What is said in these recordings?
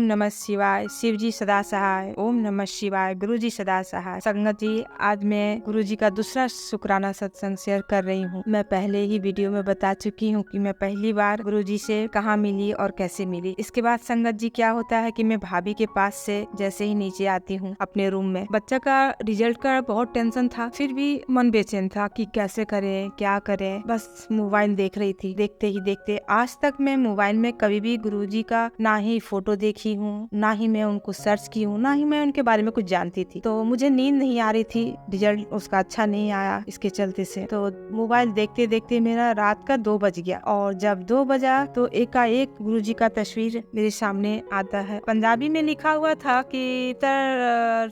नमः शिवाय, शिव जी सदा सहाय। ओम नमः शिवाय, गुरु जी सदा सहाय। संगत जी, आज मैं गुरु जी का दूसरा शुक्राना सत्संग शेयर कर रही हूँ। मैं पहले ही वीडियो में बता चुकी हूँ कि मैं पहली बार गुरु जी से कहाँ मिली और कैसे मिली। इसके बाद संगत जी क्या होता है कि मैं भाभी के पास से जैसे ही नीचे आती हूँ अपने रूम में, बच्चा का रिजल्ट का बहुत टेंशन था, फिर भी मन बेचैन था कि कैसे करें क्या करें। बस मोबाइल देख रही थी। देखते ही देखते आज तक मैं मोबाइल में कभी भी गुरुजी का ना ही फोटो देखी हूँ, ना ही मैं उनको सर्च की हूँ, ना ही मैं उनके बारे में कुछ जानती थी। तो मुझे नींद नहीं आ रही थी, रिजल्ट उसका अच्छा नहीं आया इसके चलते से। तो मोबाइल देखते देखते मेरा रात का 2 बज गया, और जब 2 बजा तो एकाएक गुरुजी का तस्वीर मेरे सामने आता है। पंजाबी में लिखा हुआ था कि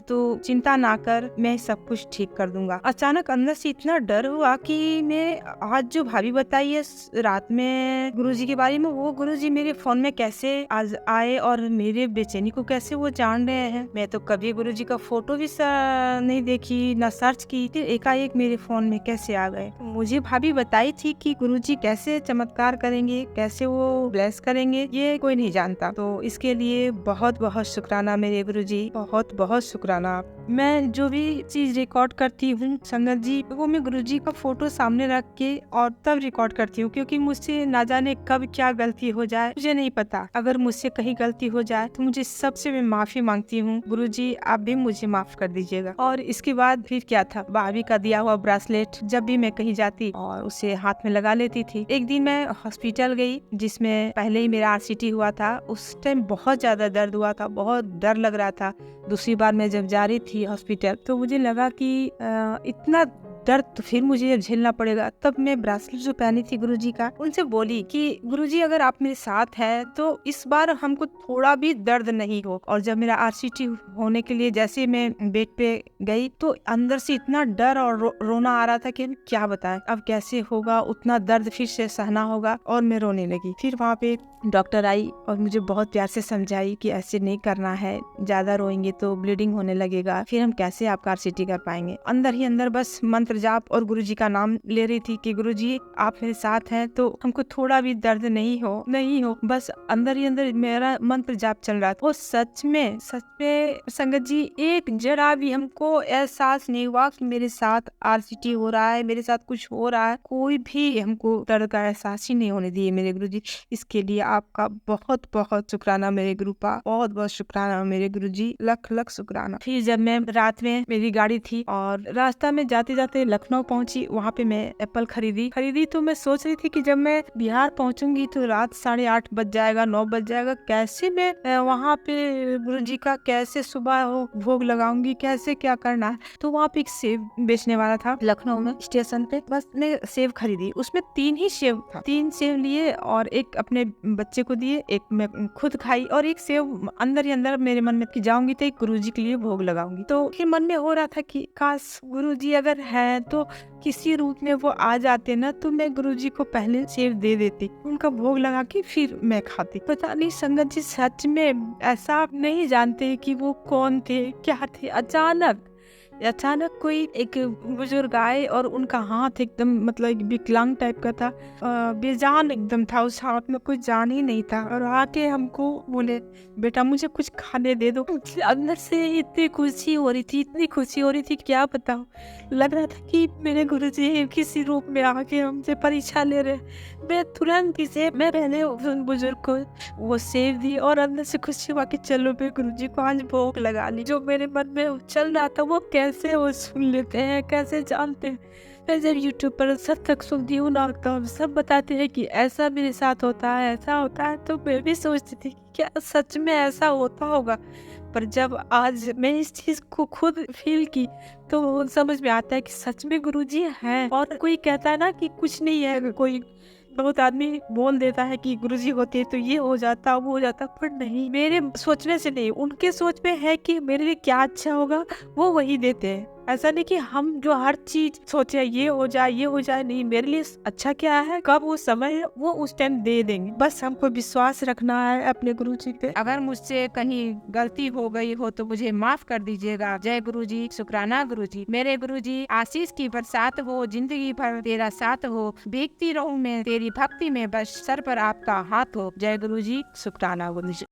तू चिंता ना कर, मैं सब कुछ ठीक कर दूंगा। अचानक अंदर से इतना डर हुआ कि मैं आज जो भाभी बताई है रात में गुरुजी के बारे में, वो गुरुजी मेरे फोन में कैसे आज आए और मेरे बेचैनी को कैसे वो जान रहे हैं। मैं तो कभी गुरुजी का फोटो भी नहीं देखी, ना सर्च की, फिर एकाएक मेरे फोन में कैसे आ गए। मुझे भाभी बताई थी कि गुरुजी कैसे चमत्कार करेंगे, कैसे वो ब्लेस करेंगे, ये कोई नहीं जानता। तो इसके लिए बहुत बहुत शुक्राना मेरे गुरुजी, बहुत बहुत शुक्राना। मैं जो भी चीज रिकॉर्ड करती हूँ संगत जी, वो मैं गुरुजी का फोटो सामने रख के और तब रिकॉर्ड करती हूँ, क्योंकि मुझसे ना जाने कब क्या गलती हो जाए, मुझे नहीं पता। अगर मुझसे कहीं गलती हो जाए तो मुझे सबसे मैं माफी मांगती हूँ, गुरुजी आप भी मुझे माफ कर दीजिएगा। और इसके बाद फिर क्या था, भाभी का दिया हुआ ब्रेसलेट जब भी मैं कहीं जाती और उसे हाथ में लगा लेती थी। एक दिन मैं हॉस्पिटल गई, जिसमें पहले ही मेरा RCT हुआ था। उस टाइम बहुत ज्यादा दर्द हुआ था, बहुत डर लग रहा था। दूसरी बार मैं जब जा रही थी हॉस्पिटल तो मुझे लगा कि इतना दर्द तो फिर मुझे झेलना पड़ेगा। तब मैं ब्रेसलेट जो पहनी थी गुरुजी का, उनसे बोली कि गुरुजी अगर आप मेरे साथ हैं तो इस बार हमको थोड़ा भी दर्द नहीं हो। और जब मेरा RCT होने के लिए जैसे मैं बेड पे गई तो अंदर से इतना डर और रोना आ रहा था कि क्या बताएं, अब कैसे होगा, उतना दर्द फिर से सहना होगा। और मैं रोने लगी। फिर वहाँ पे डॉक्टर आई और मुझे बहुत प्यार से समझाई कि ऐसे नहीं करना है, ज्यादा रोएंगे तो ब्लीडिंग होने लगेगा, फिर हम कैसे आपका RCT कर पाएंगे। अंदर ही अंदर बस मंत्र जाप और गुरुजी का नाम ले रही थी कि गुरुजी आप मेरे साथ हैं तो हमको थोड़ा भी दर्द नहीं हो। बस अंदर ही अंदर मेरा मंत्र जाप चल रहा था। और सच में संगत जी, एक जरा भी हमको एहसास नहीं हुआ कि मेरे साथ RCT हो रहा है, मेरे साथ कुछ हो रहा है। कोई भी हमको दर्द का एहसास ही नहीं होने दिए मेरे गुरुजी। इसके लिए आपका बहुत बहुत शुक्राना मेरे गुरु का, बहुत बहुत शुक्राना मेरे गुरुजी, लख लख शुक्राना। फिर जब मैं रात में मेरी गाड़ी थी और रास्ता में जाते जाते लखनऊ पहुंची, वहाँ पे मैं एप्पल खरीदी तो मैं सोच रही थी कि जब मैं बिहार पहुंचूंगी तो रात 8:30 बज जाएगा, 9 बज जाएगा। कैसे मैं वहाँ पे गुरुजी का कैसे सुबह हो भोग लगाऊंगी, कैसे क्या करना है। तो वहाँ पे एक सेब बेचने वाला था लखनऊ में स्टेशन पे। बस मैं सेब खरीदी, उसमें 3 ही सेब था। 3 सेब लिए और एक अपने बच्चे को दिए, एक मैं खुद खाई, और एक सेब अंदर ही अंदर मेरे मन में कि जाऊंगी तो एक गुरुजी के लिए भोग लगाऊंगी। तो फिर मन में हो रहा था कि काश गुरुजी अगर है तो किसी रूप में वो आ जाते ना, तो मैं गुरुजी को पहले सेब दे देती, उनका भोग लगा के फिर मैं खाती। पता नहीं संगत जी, सच में ऐसा आप नहीं जानते कि वो कौन थे, क्या थे। अचानक कोई एक बुजुर्ग आए और उनका हाथ एकदम मतलब एक विकलांग टाइप का था, बेजान एकदम था, उस हाथ में कोई जान ही नहीं था। और आके हमको बोले, बेटा मुझे कुछ खाने दे दो। अंदर से इतनी खुशी हो रही थी क्या बताऊं। लग रहा था कि मेरे गुरुजी किसी रूप में आके हमसे परीक्षा ले रहे। मैं तुरंत मैं पहले उन बुजुर्ग को वो सेब दी और अंदर से खुशी हुआ कि चलो मैं गुरुजी को आज भोग लगा ली। जो मेरे मन में चल रहा था वो कैसे वो सुन लेते हैं, कैसे जानते हैं। मैं जब YouTube पर सत्संग सुनती हूँ ना, तो सब बताते हैं कि ऐसा मेरे साथ होता है, ऐसा होता है। तो मैं भी सोचती थी क्या सच में ऐसा होता होगा। पर जब आज मैं इस चीज को खुद फील की तो समझ में आता है कि सच में गुरुजी हैं। और कोई कहता है ना कि कुछ नहीं है, कोई बहुत आदमी बोल देता है कि गुरुजी होते तो ये हो जाता वो हो जाता, पर नहीं, मेरे सोचने से नहीं, उनके सोच में है कि मेरे लिए क्या अच्छा होगा वो वही देते हैं। ऐसा नहीं कि हम जो हर चीज सोचे ये हो जाए, नहीं, मेरे लिए अच्छा क्या है, कब वो समय है वो उस टाइम दे देंगे। बस हमको विश्वास रखना है अपने गुरुजी पे। अगर मुझसे कहीं गलती हो गई हो तो मुझे माफ कर दीजिएगा। जय गुरुजी, शुक्राना गुरुजी। मेरे गुरुजी आशीष की बरसात हो, जिंदगी भर तेरा साथ हो, भीगती रहूं मैं तेरी भक्ति में, बस सर पर आपका हाथ हो। जय गुरुजी, शुक्राना गुरुजी।